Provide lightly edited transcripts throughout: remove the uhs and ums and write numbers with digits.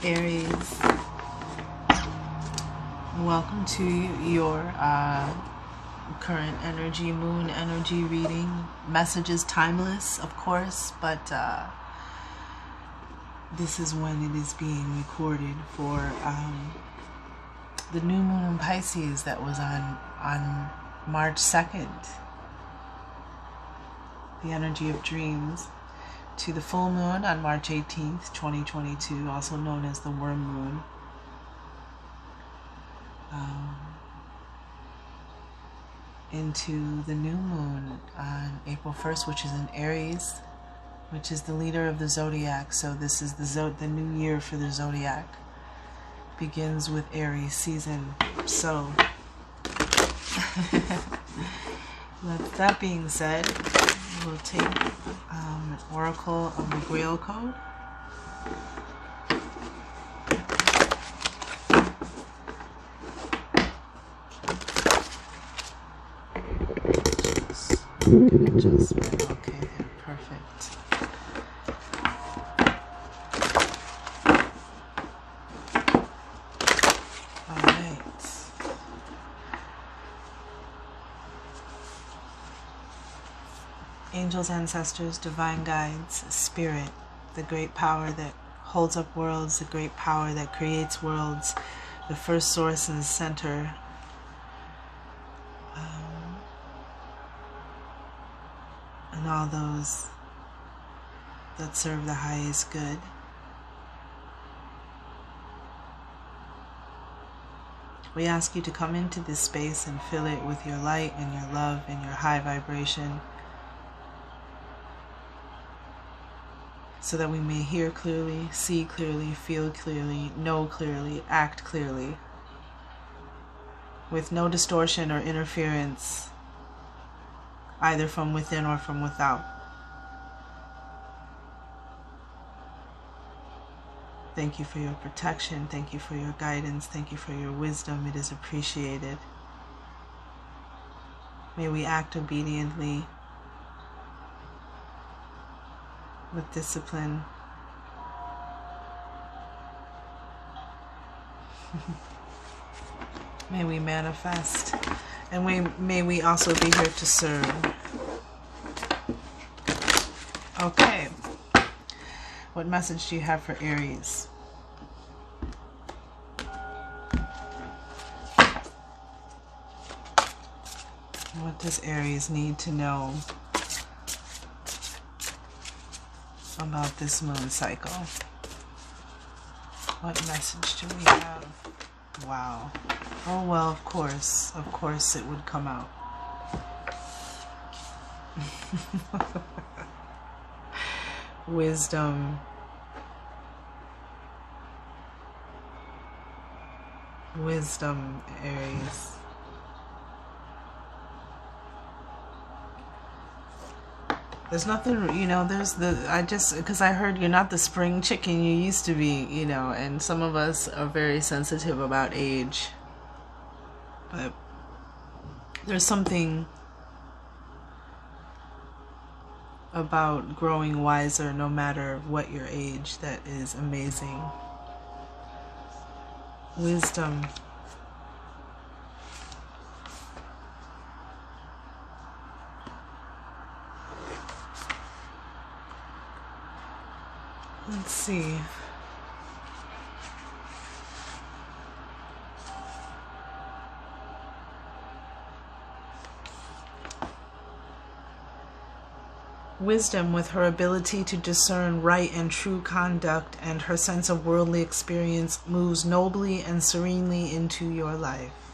Aries, welcome to your current energy, moon energy reading. Message is timeless, of course, but this is when it is being recorded for the new moon in Pisces that was on March 2nd. The energy of dreams. To the full moon on March 18th, 2022, also known as the worm moon. Into the new moon on April 1st, which is in Aries, which is the leader of the zodiac. So this is the new year for the zodiac. Begins with Aries season. So with that being said, we'll take an oracle of the Grail code. Good adjustment. Okay, there, perfect. All right. Angels, ancestors, divine guides, spirit, the great power that holds up worlds, the great power that creates worlds, the first source and center. And all those that serve the highest good. We ask you to come into this space and fill it with your light and your love and your high vibration, so that we may hear clearly, see clearly, feel clearly, know clearly, act clearly, with no distortion or interference, either from within or from without. Thank you for your protection. Thank you for your guidance. Thank you for your wisdom. It is appreciated. May we act obediently, with discipline. May we manifest, and may we also be here to serve. Okay, what message do you have for Aries? What does Aries need to know about this moon cycle? What message do we have? Wow. Oh, well, of course it would come out. Wisdom. Wisdom, Aries. There's nothing, because I heard you're not the spring chicken you used to be, and some of us are very sensitive about age. But there's something about growing wiser no matter what your age that is amazing. Wisdom. Let's see. Wisdom, with her ability to discern right and true conduct and her sense of worldly experience, moves nobly and serenely into your life.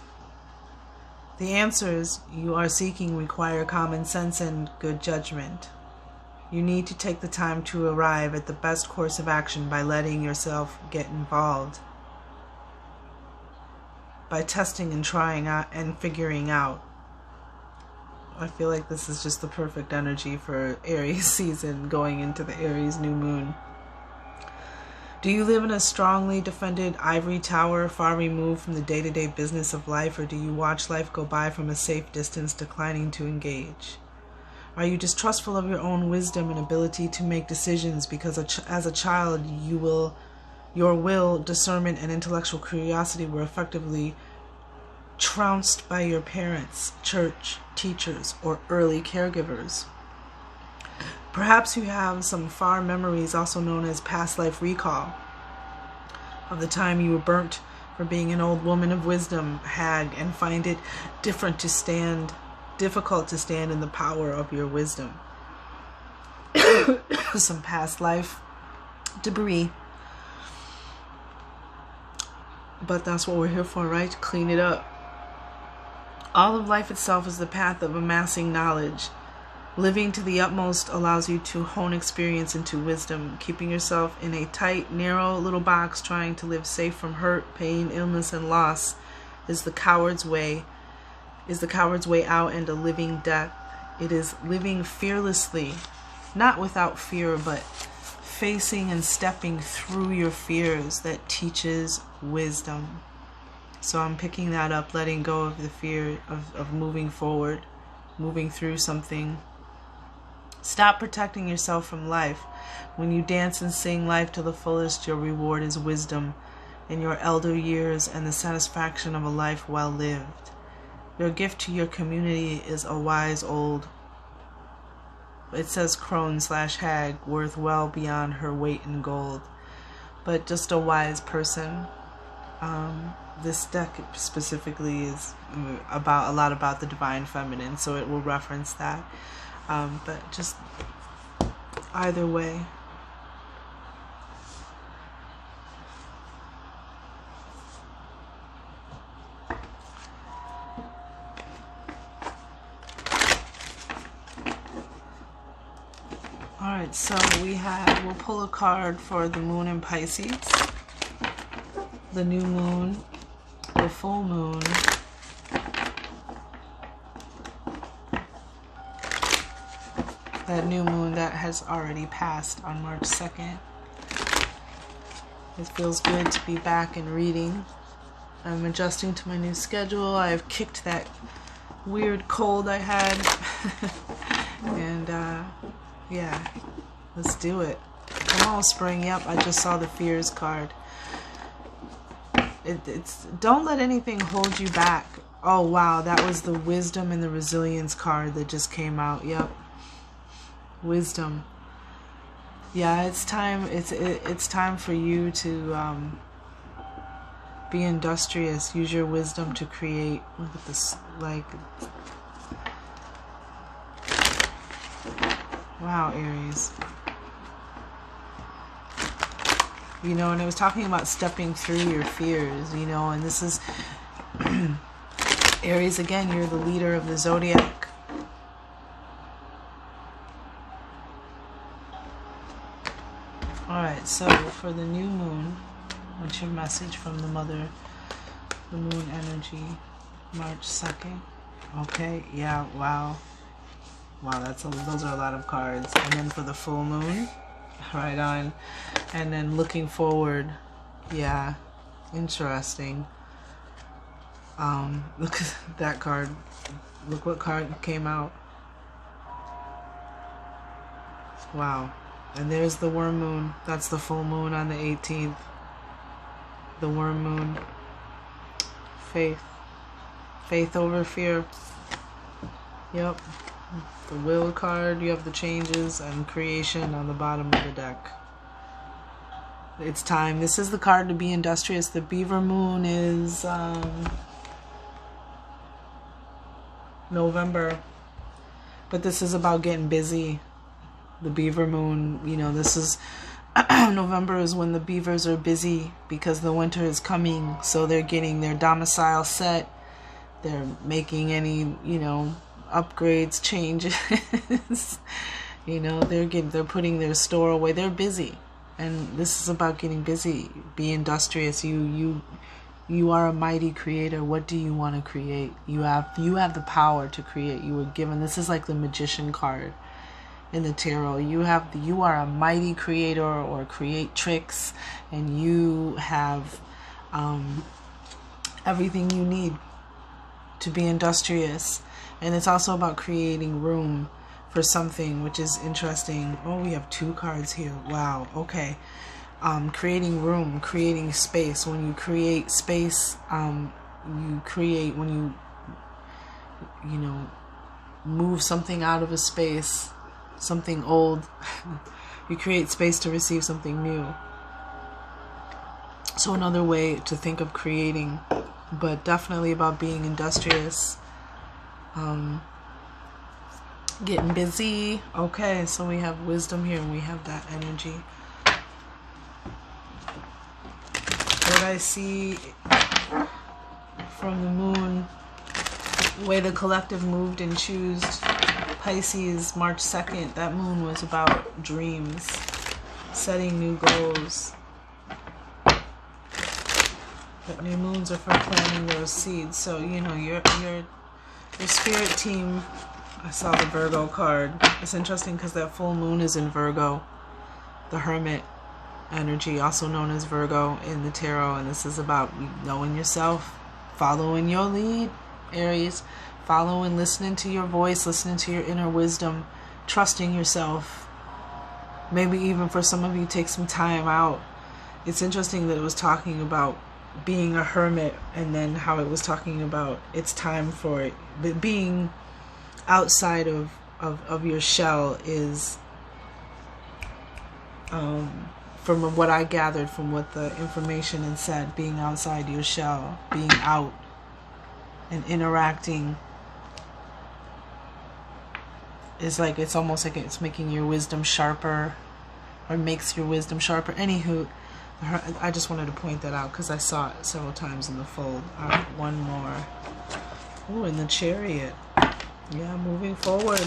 The answers you are seeking require common sense and good judgment. You need to take the time to arrive at the best course of action by letting yourself get involved, by testing and trying out and figuring out. I feel like this is just the perfect energy for Aries season going into the Aries new moon. Do you live in a strongly defended ivory tower, far removed from the day-to-day business of life, or do you watch life go by from a safe distance, declining to engage? Are you distrustful of your own wisdom and ability to make decisions because as a child you will Your will, discernment, and intellectual curiosity were effectively trounced by your parents, church, teachers, or early caregivers. Perhaps you have some far memories, also known as past life recall, of the time you were burnt for being an old woman of wisdom, hag, and find it difficult to stand in the power of your wisdom. Some past life debris. But that's what we're here for, right? To clean it up. All of life itself is the path of amassing knowledge. Living to the utmost allows you to hone experience into wisdom. Keeping yourself in a tight, narrow little box, trying to live safe from hurt, pain, illness, and loss is the coward's way. Out and a living death. It is living fearlessly, not without fear, but facing and stepping through your fears that teaches wisdom. So I'm picking that up, letting go of the fear of moving forward, moving through something. Stop protecting yourself from life. When you dance and sing life to the fullest, your reward is wisdom in your elder years and the satisfaction of a life well lived. Your gift to your community is a wise old, it says crone/hag, worth well beyond her weight in gold, but just a wise person. This deck specifically is about a lot about the divine feminine, so it will reference that. But just either way. Alright, so we'll pull a card for the moon in Pisces, the new moon, the full moon, that new moon that has already passed on March 2nd. It feels good to be back and reading. I'm adjusting to my new schedule. I've kicked that weird cold I had. And yeah, let's do it. Come on, spring. Yep, I just saw the fears card. It's don't let anything hold you back. Oh wow, that was the wisdom and the resilience card that just came out. Yep, wisdom. Yeah, it's time. It's time for you to be industrious. Use your wisdom to create. Look at this, like. Wow, Aries. You know, and it was talking about stepping through your fears, you know, and this is Aries again, you're the leader of the zodiac. Alright, so for the new moon, what's your message from the mother, the moon energy, March 2nd? Okay, yeah, wow. Wow, those are a lot of cards. And then for the full moon, right on. And then looking forward, yeah, interesting. Look at that card. Look what card came out. Wow. And there's the worm moon. That's the full moon on the 18th. The worm moon. Faith. Faith over fear. Yep. The will card, you have the changes and creation on the bottom of the deck. It's time. This is the card to be industrious. The beaver moon is November. But this is about getting busy. The beaver moon, you know, this is November is when the beavers are busy because the winter is coming. So they're getting their domicile set. They're making any, you know, upgrades, changes. You know, they're putting their store away. They're busy. And this is about getting busy. Be industrious. You are a mighty creator. What do you want to create? You have the power to create. You were given, this is like the magician card in the tarot. You are a mighty creator or create tricks, and you have everything you need to be industrious. And it's also about creating room for something, which is interesting. Oh, we have two cards here. Wow. Okay. creating room, creating space. When you create space, you create, when you know, move something out of a space, something old, you create space to receive something new. So another way to think of creating, but definitely about being industrious, getting busy. Okay, so we have wisdom here, and we have that energy. What I see from the moon, the way the collective moved and chose Pisces, March 2nd, that moon was about dreams, setting new goals. But new moons are for planting those seeds. So, you know, your spirit team, I saw the Virgo card. It's interesting because that full moon is in Virgo, the Hermit energy, also known as Virgo in the tarot. And this is about knowing yourself, following your lead, Aries. Following, listening to your voice, listening to your inner wisdom, trusting yourself. Maybe even for some of you, take some time out. It's interesting that it was talking about being a hermit, and then how it was talking about it's time for it. But being outside of your shell is, from what I gathered from what the information had said, being outside your shell, being out and interacting, is like, it's almost like it's making your wisdom sharper, or makes your wisdom sharper. Anywho, I just wanted to point that out because I saw it several times in the fold. All right, one more. Oh, in the Chariot. Yeah, moving forward.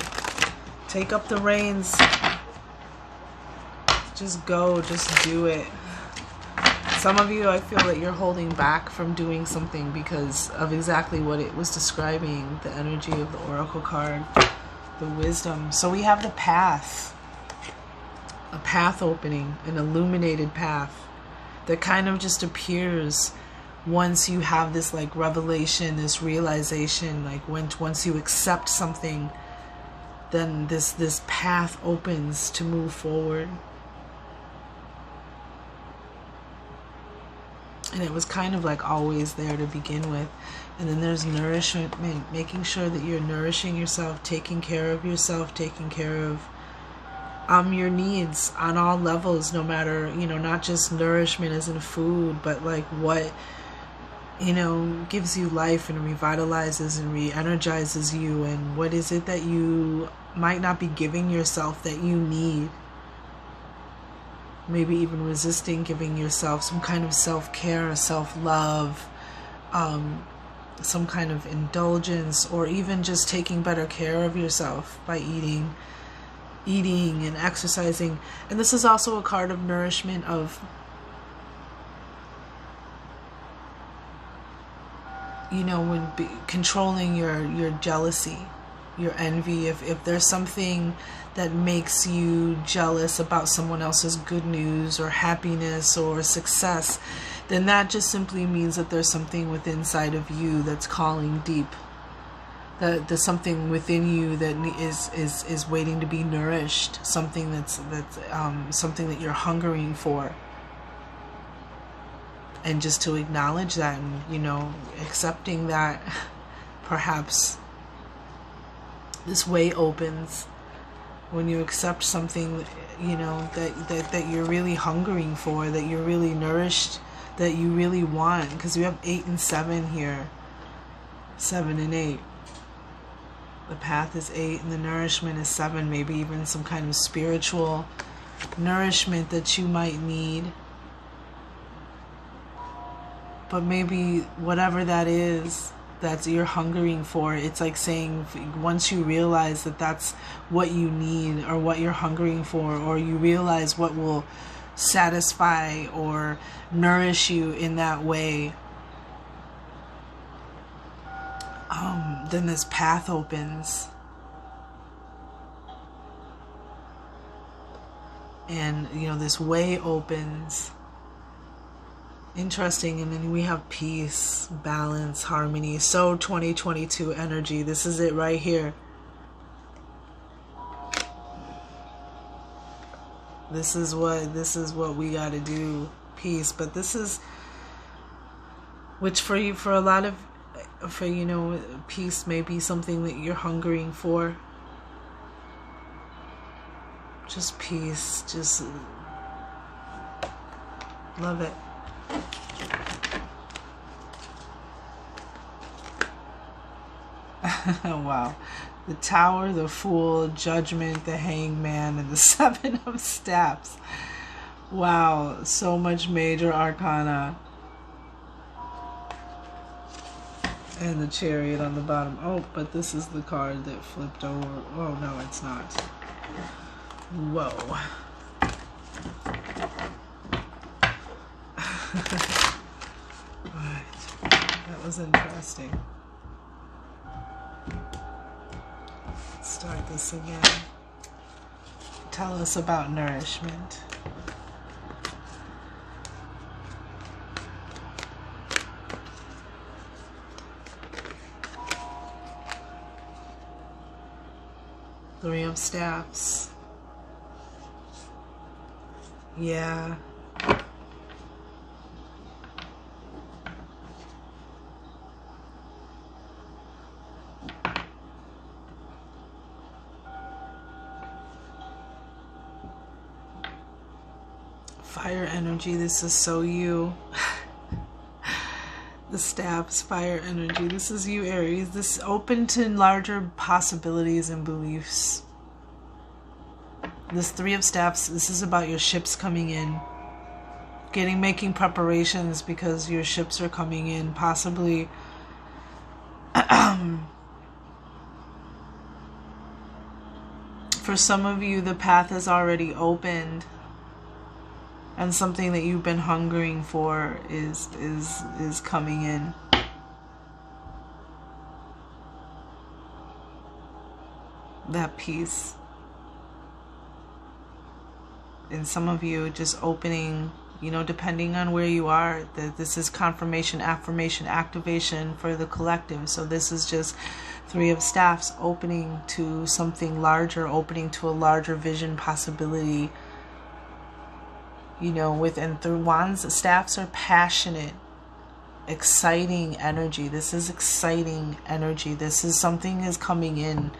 Take up the reins. Just go, just do it. Some of you, I feel that you're holding back from doing something because of exactly what it was describing, the energy of the Oracle card, the wisdom. So we have the path, a path opening, an illuminated path that kind of just appears once you have this like revelation, this realization, like once you accept something, then this path opens to move forward. And it was kind of like always there to begin with. And then there's nourishment, making sure that you're nourishing yourself, taking care of yourself, taking care of your needs on all levels, no matter, you know, not just nourishment as in food, but like what, you know, gives you life and revitalizes and re-energizes you, and what is it that you might not be giving yourself that you need. Maybe even resisting giving yourself some kind of self-care, self-love, some kind of indulgence, or even just taking better care of yourself by eating and exercising. And this is also a card of nourishment, of, you know, when controlling your jealousy, your envy. If there's something that makes you jealous about someone else's good news or happiness or success, then that just simply means that there's something within inside of you that's calling deep. That there's something within you that is waiting to be nourished. Something that's something that you're hungering for. And just to acknowledge that, and, you know, accepting that, perhaps this way opens when you accept something, you know, that you're really hungering for, that you're really nourished, that you really want. Because we have 8 and 7 here. 7 and 8. The path is 8 and the nourishment is 7. Maybe even some kind of spiritual nourishment that you might need. But maybe whatever that is, that's you're hungering for, it's like saying, once you realize that that's what you need or what you're hungering for, or you realize what will satisfy or nourish you in that way, then this path opens. And, you know, this way opens. Interesting. And then we have peace, balance, harmony. So 2022 energy. This is it right here. This is what we got to do. Peace. But this is, which for you, for a lot of, for, you know, peace may be something that you're hungering for. Just peace. Just love it. Wow. The Tower, the Fool, Judgment, the Hangman, and the Seven of Staffs. Wow. So much major arcana. And the Chariot on the bottom. Oh, but this is the card that flipped over. Oh, no, it's not. Whoa. Alright. That was interesting. Let's start this again. Tell us about nourishment. Three of Staffs. Yeah. Fire energy. This is so you. The Staffs, fire energy. This is you, Aries. This is open to larger possibilities and beliefs. This Three of Staffs, this is about your ships coming in. Making preparations because your ships are coming in. Possibly for some of you, the path is already opened. And something that you've been hungering for is coming in. That peace. And some of you just opening, you know, depending on where you are, this is confirmation, affirmation, activation for the collective. So this is just Three of Staffs opening to something larger, opening to a larger vision possibility. You know, and through Wands, Staffs are passionate, exciting energy. This is exciting energy. This is something is coming in.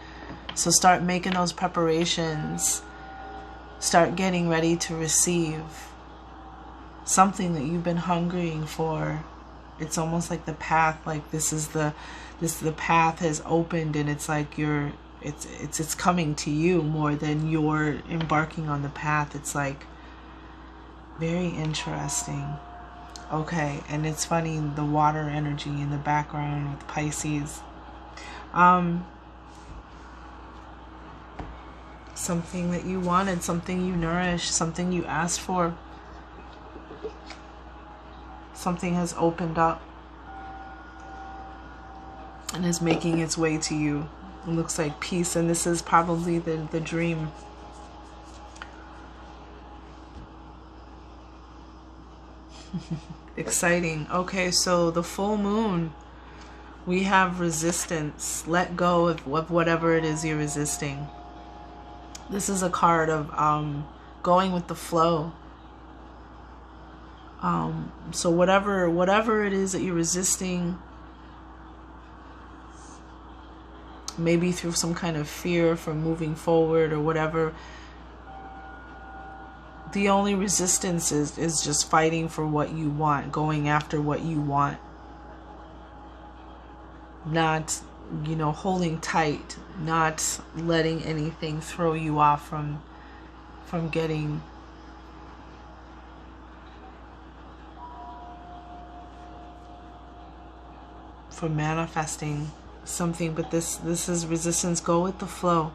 So start making those preparations. Start getting ready to receive something that you've been hungering for. It's almost like the path, like this is the path has opened, and it's like it's coming to you more than you're embarking on the path. It's like very interesting. Okay, and it's funny, the water energy in the background with Pisces. Something that you wanted, something you nourished, something you asked for. Something has opened up and is making its way to you. It looks like peace, and this is probably the dream. Exciting. Okay, so the full moon, we have resistance. Let go of whatever it is you're resisting. This is a card of going with the flow. So whatever it is that you're resisting, maybe through some kind of fear from moving forward or whatever, the only resistance is just fighting for what you want, going after what you want. Not, you know, holding tight, not letting anything throw you off from getting from manifesting something. But this is resistance. Go with the flow.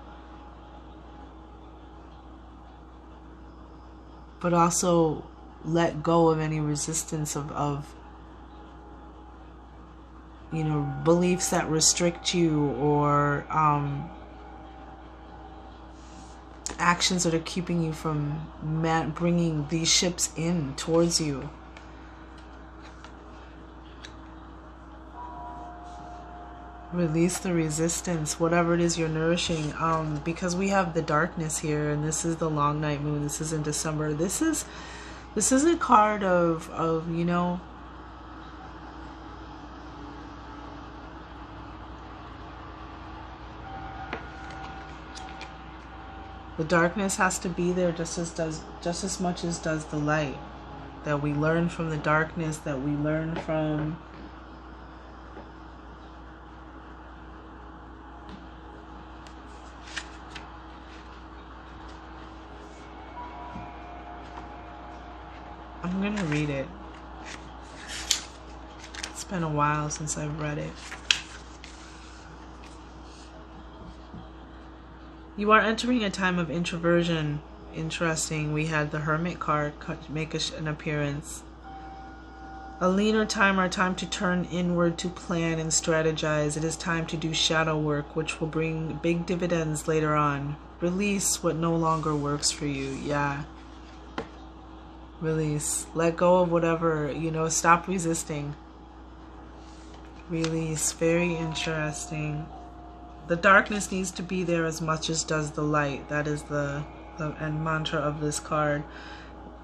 But also let go of any resistance of you know, beliefs that restrict you, or actions that are keeping you from bringing these ships in towards you. Release the resistance, whatever it is you're nourishing. Because we have the darkness here, and this is the long night moon. This is in December. This is a card of you know, the darkness has to be there just as much as does the light. That we learn from the darkness, that we learn from I'm gonna read it. It's been a while since I've read it. You are entering a time of introversion. Interesting. We had the Hermit card make an appearance. A leaner time, or time to turn inward to plan and strategize. It is time to do shadow work, which will bring big dividends later on. Release what no longer works for you. Yeah. Release. Let go of whatever, you know, stop resisting. Release. Very interesting. The darkness needs to be there as much as does the light. That is the end mantra of this card.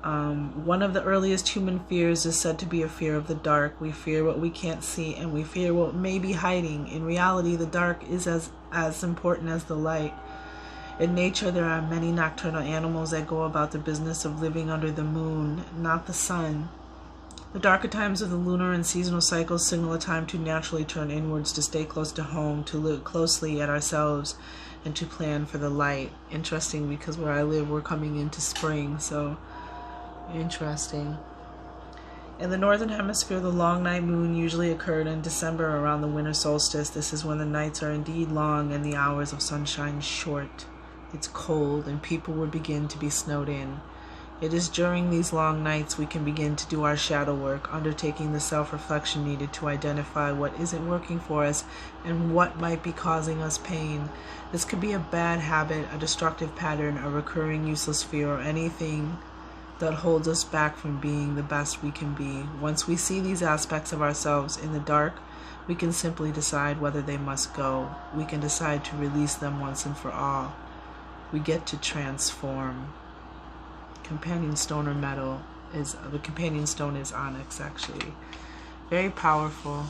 One of the earliest human fears is said to be a fear of the dark. We fear what we can't see, and we fear what may be hiding. In reality, the dark is as important as the light. In nature, there are many nocturnal animals that go about the business of living under the moon, not the sun. The darker times of the lunar and seasonal cycles signal a time to naturally turn inwards, to stay close to home, to look closely at ourselves, and to plan for the light. Interesting, because where I live, we're coming into spring, so interesting. In the northern hemisphere, the long night moon usually occurred in December around the winter solstice. This is when the nights are indeed long and the hours of sunshine short. It's cold and people will begin to be snowed in. It is during these long nights we can begin to do our shadow work, undertaking the self-reflection needed to identify what isn't working for us and what might be causing us pain. This could be a bad habit, a destructive pattern, a recurring useless fear, or anything that holds us back from being the best we can be. Once we see these aspects of ourselves in the dark, we can simply decide whether they must go. We can decide to release them once and for all. We get to transform. Companion stone or metal is, the companion stone is onyx, actually. Very powerful.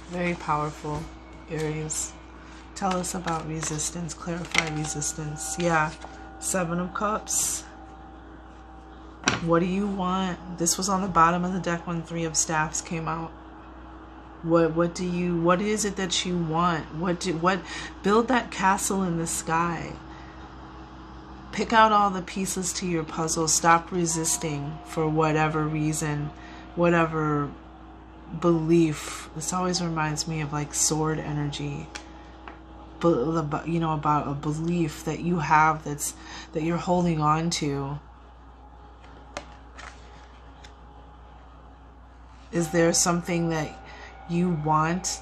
Very powerful, Aries. Tell us about resistance. Clarify resistance. Yeah. 7 of Cups. What do you want? This was on the bottom of the deck when 3 of Staffs came out. What is it that you want? Build that castle in the sky. Pick out all the pieces to your puzzle. Stop resisting for whatever reason, whatever belief. This always reminds me of like sword energy. But you know, about a belief that you have that you're holding on to. Is there something that you want?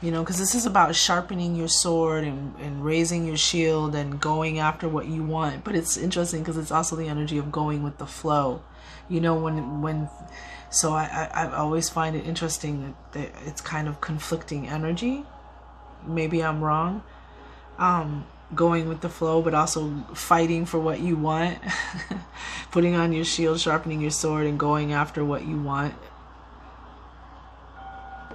You know, because this is about sharpening your sword and raising your shield and going after what you want. But it's interesting because it's also the energy of going with the flow. You know, so I always find it interesting that it's kind of conflicting energy. Maybe I'm wrong. Going with the flow, but also fighting for what you want. Putting on your shield, sharpening your sword, and going after what you want.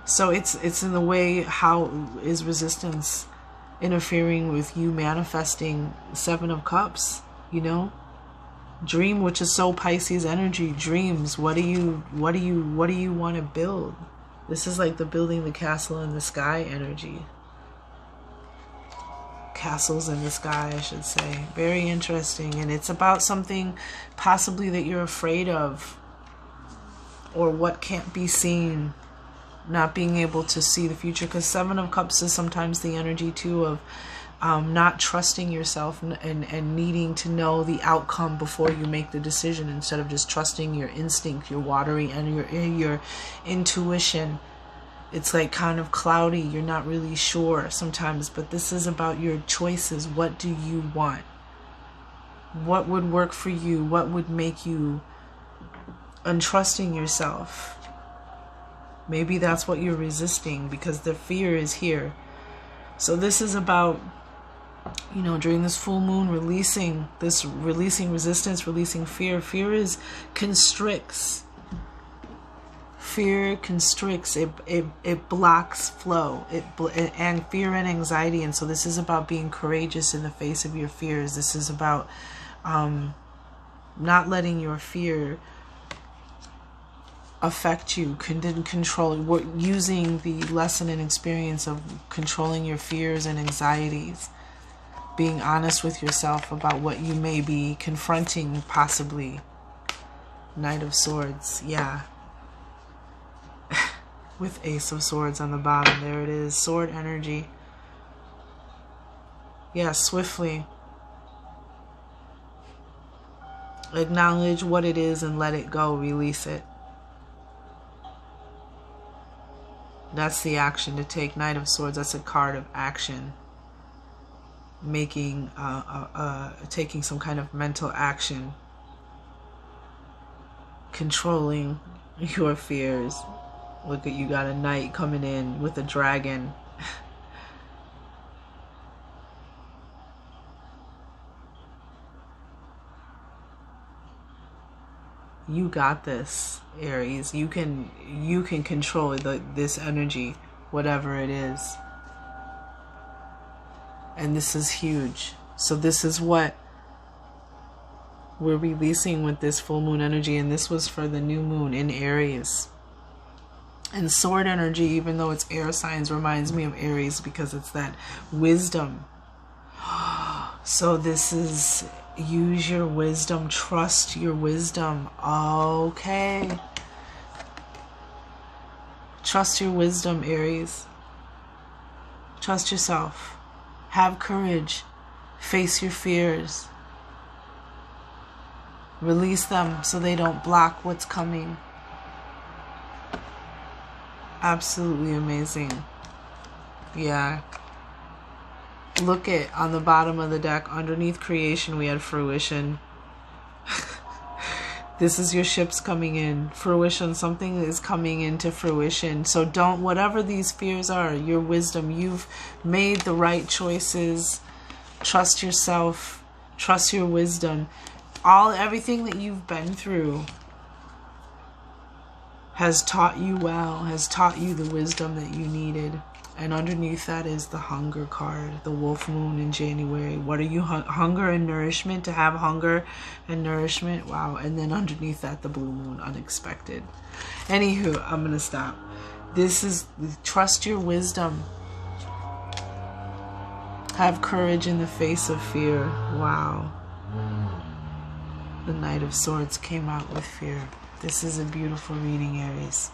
So it's in the way, how is resistance interfering with you manifesting 7 of Cups, you know? Dream, which is so Pisces energy, dreams. What do you want to build? This is like the building the castle in the sky energy. Castles in the sky, I should say. Very interesting. And it's about something possibly that you're afraid of, or what can't be seen. Not being able to see the future, because 7 of Cups is sometimes the energy too of not trusting yourself and needing to know the outcome before you make the decision, instead of just trusting your instinct, your watery and your intuition. It's like kind of cloudy. You're not really sure sometimes, but this is about your choices. What do you want? What would work for you? What would make you untrusting yourself? Maybe that's what you're resisting, because the fear is here. So this is about, you know, during this full moon, releasing resistance, releasing fear. Fear constricts. Fear constricts. It blocks flow. And fear and anxiety. And so this is about being courageous in the face of your fears. This is about not letting your fear affect you, control, using the lesson and experience of controlling your fears and anxieties, being honest with yourself about what you may be confronting, possibly. Knight of Swords, yeah. With Ace of Swords on the bottom, there it is, sword energy. Yeah, swiftly. Acknowledge what it is and let it go, release it. That's the action to take. Knight of Swords, that's a card of action. Making, taking some kind of mental action. Controlling your fears. Look at, you got a knight coming in with a dragon. You got this, Aries. You can control this energy, whatever it is. And this is huge. So this is what we're releasing with this full moon energy, and this was for the new moon in Aries. And sword energy, even though it's air signs, reminds me of Aries because it's that wisdom. So this is, use your wisdom, trust your wisdom. Okay. Trust your wisdom, Aries. Trust yourself. Have courage. Face your fears. Release them so they don't block what's coming. Absolutely amazing. Yeah. Look at, on the bottom of the deck, underneath creation, we had fruition. This is your ships coming in. Fruition, something is coming into fruition. So don't, whatever these fears are, your wisdom, you've made the right choices. Trust yourself. Trust your wisdom. Everything that you've been through has taught you well, has taught you the wisdom that you needed. And underneath that is the hunger card, the wolf moon in January. What are you, hunger and nourishment, to have hunger and nourishment? Wow. And then underneath that, the blue moon, unexpected. Anywho, I'm going to stop. This is, trust your wisdom. Have courage in the face of fear. Wow. The Knight of Swords came out with fear. This is a beautiful reading, Aries.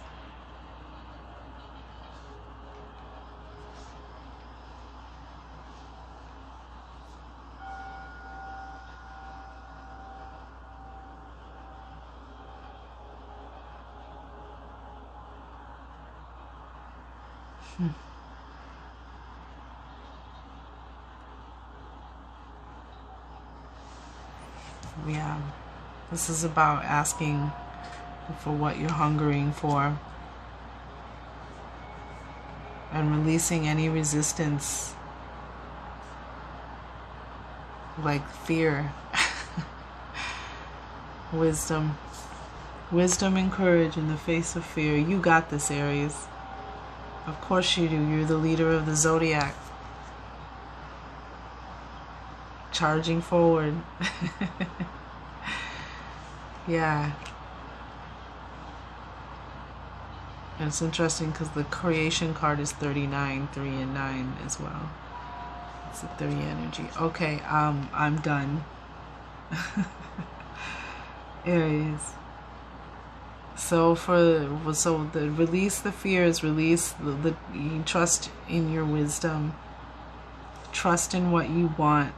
Yeah, this is about asking for what you're hungering for and releasing any resistance, like fear. Wisdom and courage in the face of fear. You got this, Aries. Of course you do. You're the leader of the zodiac. Charging forward. Yeah. And it's interesting because the creation card is 39, 3 and 9 as well. It's a 30 energy. Okay, I'm done. Aries. So release the fears, release you trust in your wisdom. Trust in what you want.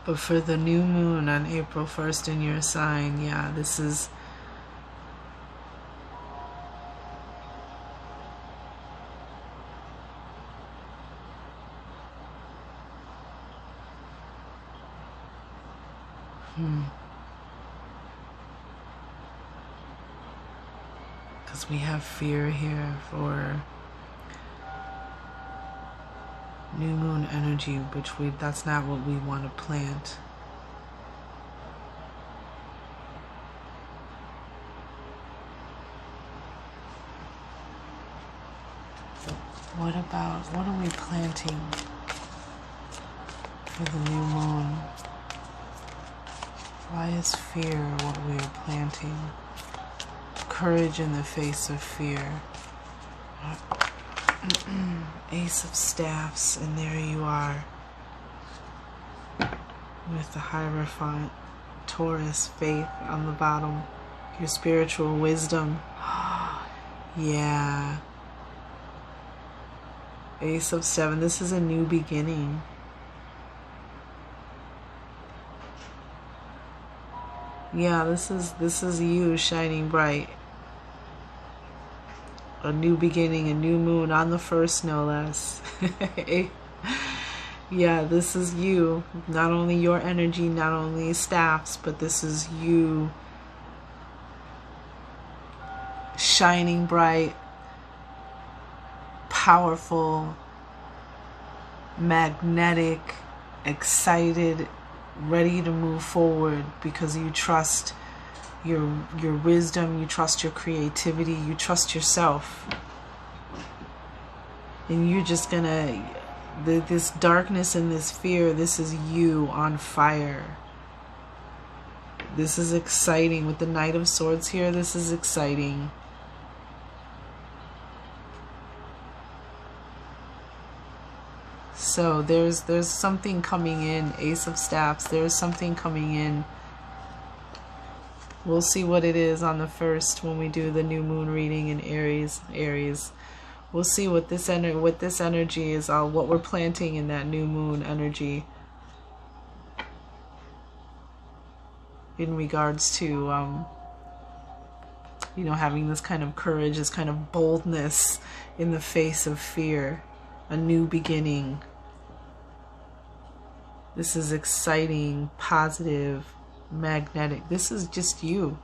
But for the new moon on April 1st in your sign, yeah, this is Because we have fear here for new moon energy, which that's not what we want to plant. What are we planting for the new moon? Why is fear what we are planting? Courage in the face of fear. Ace of Staffs, and there you are with the Hierophant, Taurus, faith on the bottom, your spiritual wisdom. Yeah. Ace of 7, this is a new beginning. Yeah, this is you shining bright. A new beginning, a new moon on the 1st, no less. Yeah, this is you. Not only your energy, not only staffs, but this is you shining bright, powerful, magnetic, excited, ready to move forward because you trust your wisdom, you trust your creativity, you trust yourself. And you're just gonna, this darkness and this fear, this is you on fire. This is exciting. With the Knight of Swords here, this is exciting. So there's something coming in, Ace of Staffs, there's something coming in. We'll see what it is on the 1st when we do the new moon reading in Aries. We'll see what this energy is, what we're planting in that new moon energy in regards to you know, having this kind of courage, this kind of boldness in the face of fear, a new beginning. This is exciting, positive, magnetic. This is just you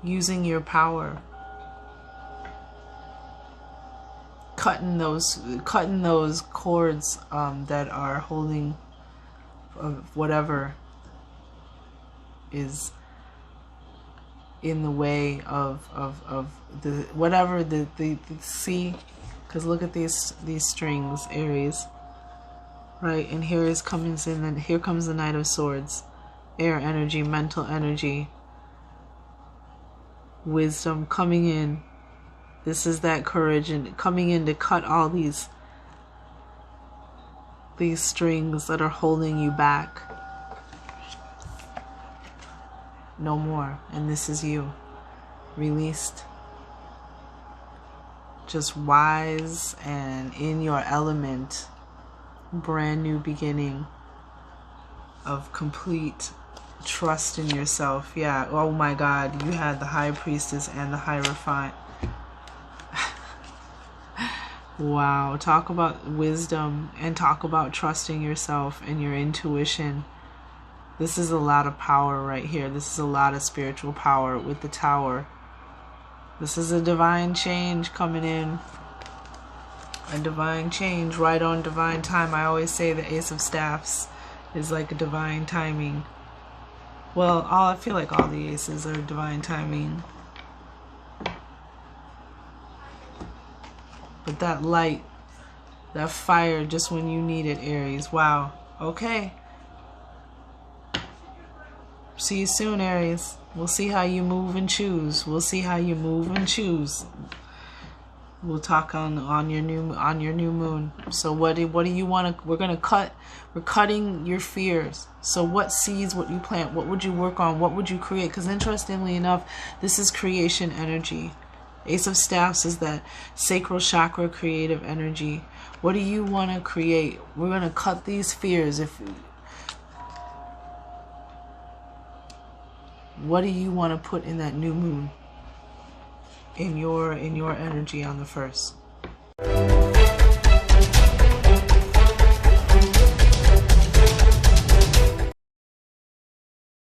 using your power, cutting those cords that are holding whatever is in the way of the whatever the see, because look at these strings, Aries, right? And here comes the Knight of Swords. Air energy, mental energy, wisdom coming in. This is that courage and coming in to cut all these strings that are holding you back. No more. And this is you, released, just wise and in your element. Brand new beginning of complete trust in yourself. Yeah, oh my God, you had the High Priestess and the Hierophant. Wow, talk about wisdom and talk about trusting yourself and your intuition. This is a lot of power right here. This is a lot of spiritual power with the Tower. This is a divine change coming in. A divine change right on divine time. I always say the Ace of Staffs is like a divine timing. Well, I feel like all the aces are divine timing. But that light, that fire, just when you need it, Aries. Wow. Okay. See you soon, Aries. We'll see how you move and choose. We'll see how you move and choose. We'll talk on your new moon. So what do you want to? We're cutting your fears. So what seeds would you plant? What would you work on? What would you create? Because interestingly enough, this is creation energy. Ace of Staffs is that sacral chakra, creative energy. What do you want to create? We're gonna cut these fears. What do you want to put in that new moon? In your energy on the 1st.